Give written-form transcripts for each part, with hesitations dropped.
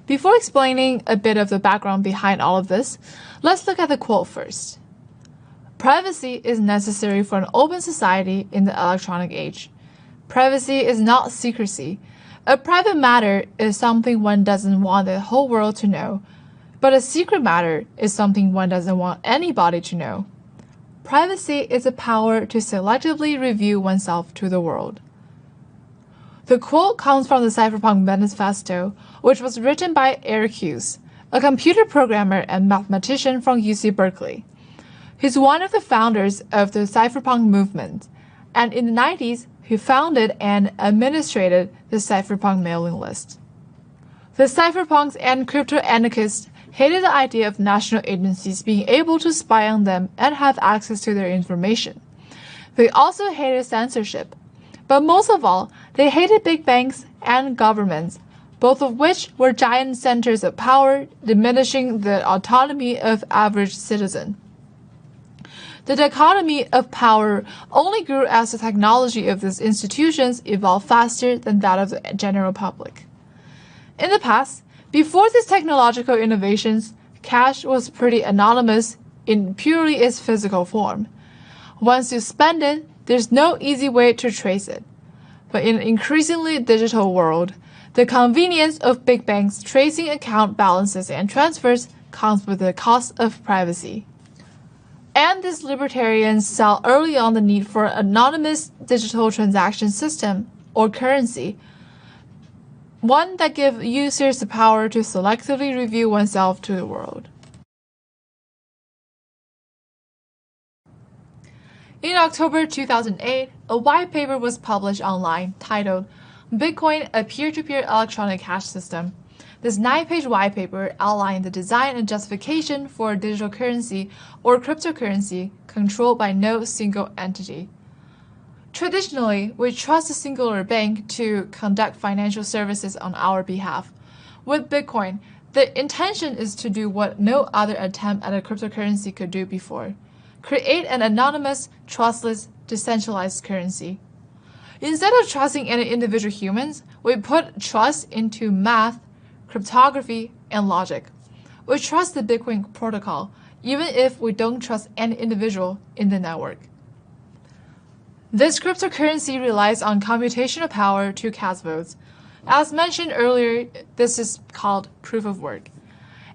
Before explaining a bit of the background behind all of this, let's look at the quote first. Privacy is necessary for an open society in the electronic age. Privacy is not secrecy. A private matter is something one doesn't want the whole world to know, but a secret matter is something one doesn't want anybody to know. Privacy is the power to selectively reveal oneself to the world. The quote comes from the Cyberpunk manifesto, which was written by Eric Hughes, a computer programmer and mathematician from UC Berkeley. He's one of the founders of the Cyberpunk movement, and in the 90s, he founded and administrated the Cyberpunk mailing list. The cypherpunks and crypto-anarchists hated the idea of national agencies being able to spy on them and have access to their information. They also hated censorship. But most of all, they hated big banks and governments, both of which were giant centers of power, diminishing the autonomy of average citizen. The dichotomy of power only grew as the technology of these institutions evolved faster than that of the general public. In the past, before these technological innovations, cash was pretty anonymous in purely its physical form. Once you spend it, there's no easy way to trace it. But in an increasingly digital world, the convenience of big banks tracing account balances and transfers comes with the cost of privacy. And these libertarians saw early on the need for an anonymous digital transaction system, or currency, one that gives users the power to selectively reveal oneself to the world. In October 2008, a white paper was published online titled Bitcoin, a Peer-to-Peer Electronic Cash System. This 9-page white paper outlined the design and justification for a digital currency or cryptocurrency controlled by no single entity. Traditionally, we trust a singular bank to conduct financial services on our behalf. With Bitcoin, the intention is to do what no other attempt at a cryptocurrency could do before: create an anonymous, trustless, decentralized currency. Instead of trusting any individual humans, we put trust into math, cryptography, and logic. We trust the Bitcoin protocol, even if we don't trust any individual in the network. This cryptocurrency relies on computational power to cast votes. As mentioned earlier, this is called proof of work.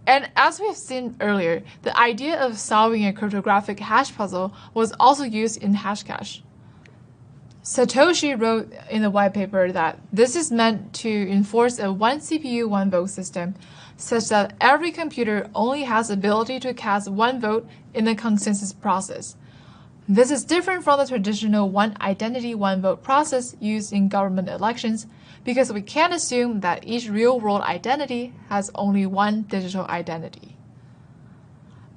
And as we have seen earlier, the idea of solving a cryptographic hash puzzle was also used in Hashcash. Satoshi wrote in the white paper that this is meant to enforce a one CPU, one vote system, such that every computer only has the ability to cast one vote in the consensus process. This is different from the traditional one identity, one vote process used in government elections, because we can't assume that each real-world identity has only one digital identity.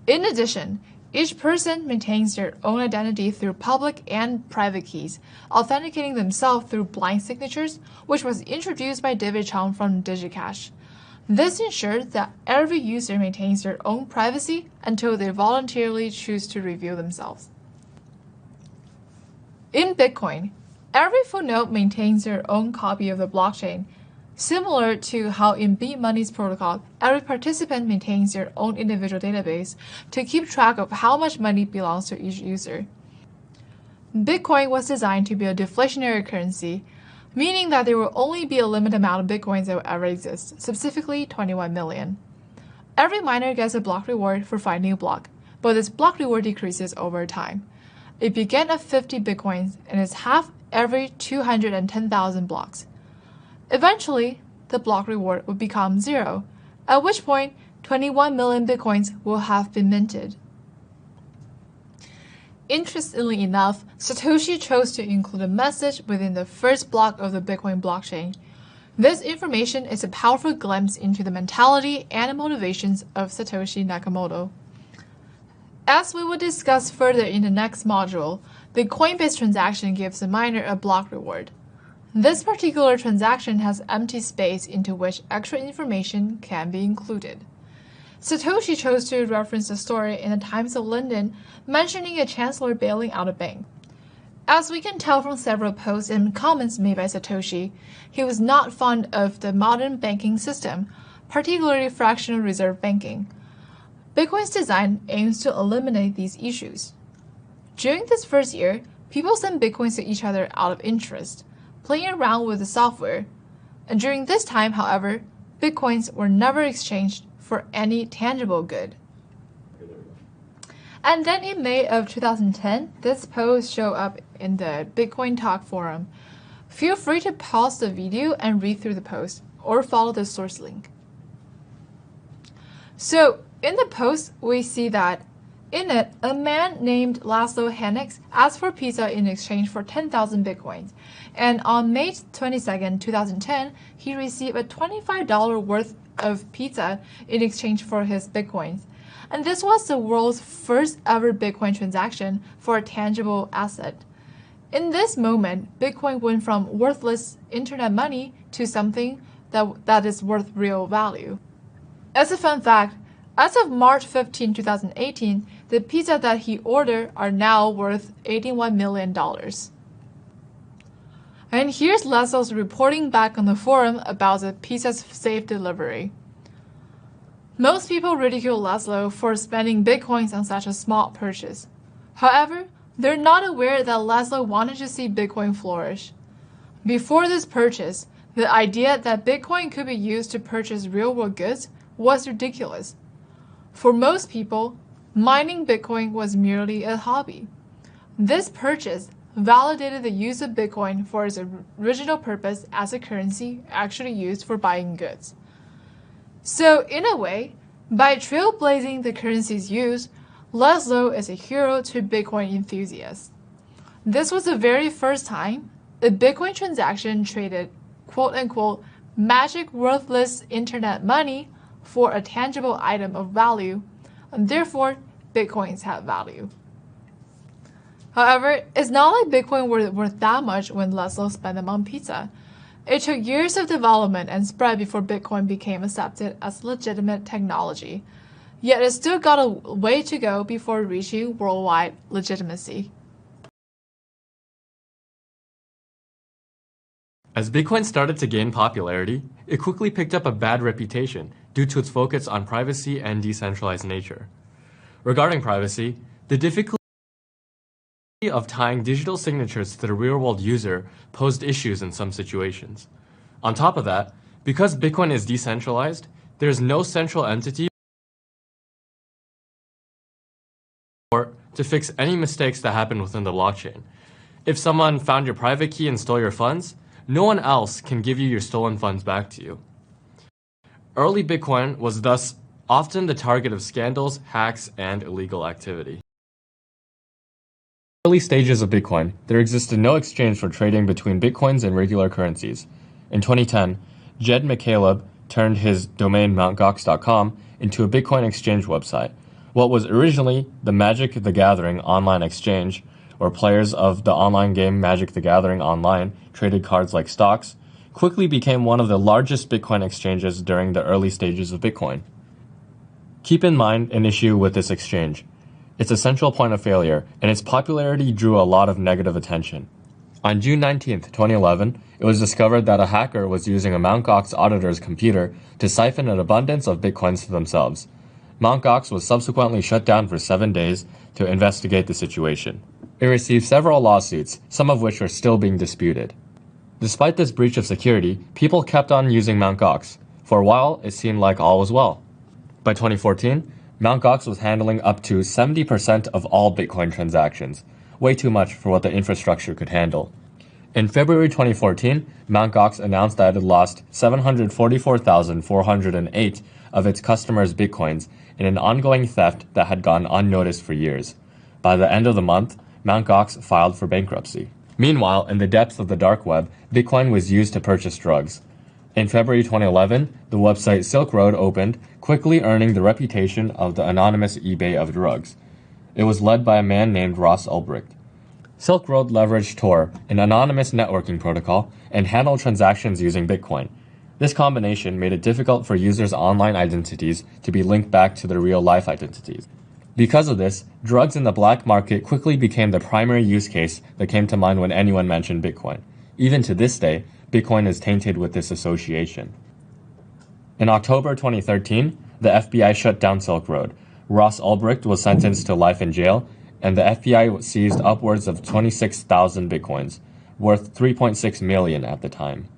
In addition, each person maintains their own identity through public and private keys, authenticating themselves through blind signatures, which was introduced by David Chang from DigiCash. This ensures that every user maintains their own privacy until they voluntarily choose to reveal themselves. In Bitcoin, every full node maintains their own copy of the blockchain, similar to how in B-Money's protocol, every participant maintains their own individual database to keep track of how much money belongs to each user. Bitcoin was designed to be a deflationary currency, meaning that there will only be a limited amount of Bitcoins that will ever exist, specifically 21 million. Every miner gets a block reward for finding a block, but this block reward decreases over time. It began at 50 Bitcoins and is half every 210,000 blocks. Eventually, the block reward will become 0, at which point 21 million Bitcoins will have been minted. Interestingly enough, Satoshi chose to include a message within the first block of the Bitcoin blockchain. This information is a powerful glimpse into the mentality and motivations of Satoshi Nakamoto. As we will discuss further in the next module, the Coinbase transaction gives the miner a block reward. This particular transaction has empty space into which extra information can be included. Satoshi chose to reference a story in the Times of London mentioning a chancellor bailing out a bank. As we can tell from several posts and comments made by Satoshi, he was not fond of the modern banking system, particularly fractional reserve banking. Bitcoin's design aims to eliminate these issues. During this first year, people sent Bitcoins to each other out of interest, playing around with the software. And during this time, however, Bitcoins were never exchanged for any tangible good. And then in May of 2010, this post showed up in the Bitcoin Talk forum. Feel free to pause the video and read through the post, or follow the source link. So, in the post, we see that in it, a man named Laszlo Hanix asked for pizza in exchange for 10,000 Bitcoins. And on May 22nd, 2010, he received a $25 worth of pizza in exchange for his Bitcoins. And this was the world's first ever Bitcoin transaction for a tangible asset. In this moment, Bitcoin went from worthless internet money to something that is worth real value. As a fun fact, as of March 15, 2018, the pizza that he ordered are now worth $81 million. And here's Laszlo's reporting back on the forum about the pizza's safe delivery. Most people ridicule Laszlo for spending Bitcoins on such a small purchase. However, they're not aware that Laszlo wanted to see Bitcoin flourish. Before this purchase, the idea that Bitcoin could be used to purchase real-world goods was ridiculous. For most people, mining Bitcoin was merely a hobby. This purchase validated the use of Bitcoin for its original purpose as a currency actually used for buying goods. So, in a way, by trailblazing the currency's use, Laszlo is a hero to Bitcoin enthusiasts. This was the very first time a Bitcoin transaction traded quote-unquote magic worthless internet money for a tangible item of value, and therefore Bitcoins have value. However, it's not like Bitcoin were worth that much when Laszlo spent them on pizza. It took years of development and spread before Bitcoin became accepted as legitimate technology. Yet it still got a way to go before reaching worldwide legitimacy. As Bitcoin started to gain popularity, it quickly picked up a bad reputation due to its focus on privacy and decentralized nature. Regarding privacy, the difficulty of tying digital signatures to the real-world user posed issues in some situations. On top of that, because Bitcoin is decentralized, there is no central entity to fix any mistakes that happen within the blockchain. If someone found your private key and stole your funds, no one else can give you your stolen funds back to you. Early Bitcoin was thus often the target of scandals, hacks, and illegal activity. Early stages of Bitcoin, there existed no exchange for trading between Bitcoins and regular currencies. In 2010, Jed McCaleb turned his domain mountgox.com into a Bitcoin exchange website. What was originally the Magic the Gathering online exchange, where players of the online game Magic the Gathering Online traded cards like stocks, quickly became one of the largest Bitcoin exchanges during the early stages of Bitcoin. Keep in mind an issue with this exchange. It's a central point of failure, and its popularity drew a lot of negative attention. On June 19, 2011, it was discovered that a hacker was using a Mt. Gox auditor's computer to siphon an abundance of Bitcoins to themselves. Mt. Gox was subsequently shut down for 7 days to investigate the situation. It received several lawsuits, some of which are still being disputed. Despite this breach of security, people kept on using Mt. Gox. For a while, it seemed like all was well. By 2014, Mt. Gox was handling up to 70% of all Bitcoin transactions, way too much for what the infrastructure could handle. In February 2014, Mt. Gox announced that it had lost 744,408 of its customers' Bitcoins in an ongoing theft that had gone unnoticed for years. By the end of the month, Mt. Gox filed for bankruptcy. Meanwhile, in the depths of the dark web, Bitcoin was used to purchase drugs. In February 2011, the website Silk Road opened, quickly earning the reputation of the anonymous eBay of drugs. It was led by a man named Ross Ulbricht. Silk Road leveraged Tor, an anonymous networking protocol, and handled transactions using Bitcoin. This combination made it difficult for users' online identities to be linked back to their real-life identities. Because of this, drugs in the black market quickly became the primary use case that came to mind when anyone mentioned Bitcoin. Even to this day, Bitcoin is tainted with this association. In October 2013, the FBI shut down Silk Road. Ross Ulbricht was sentenced to life in jail, and the FBI seized upwards of 26,000 bitcoins, worth $3.6 million at the time.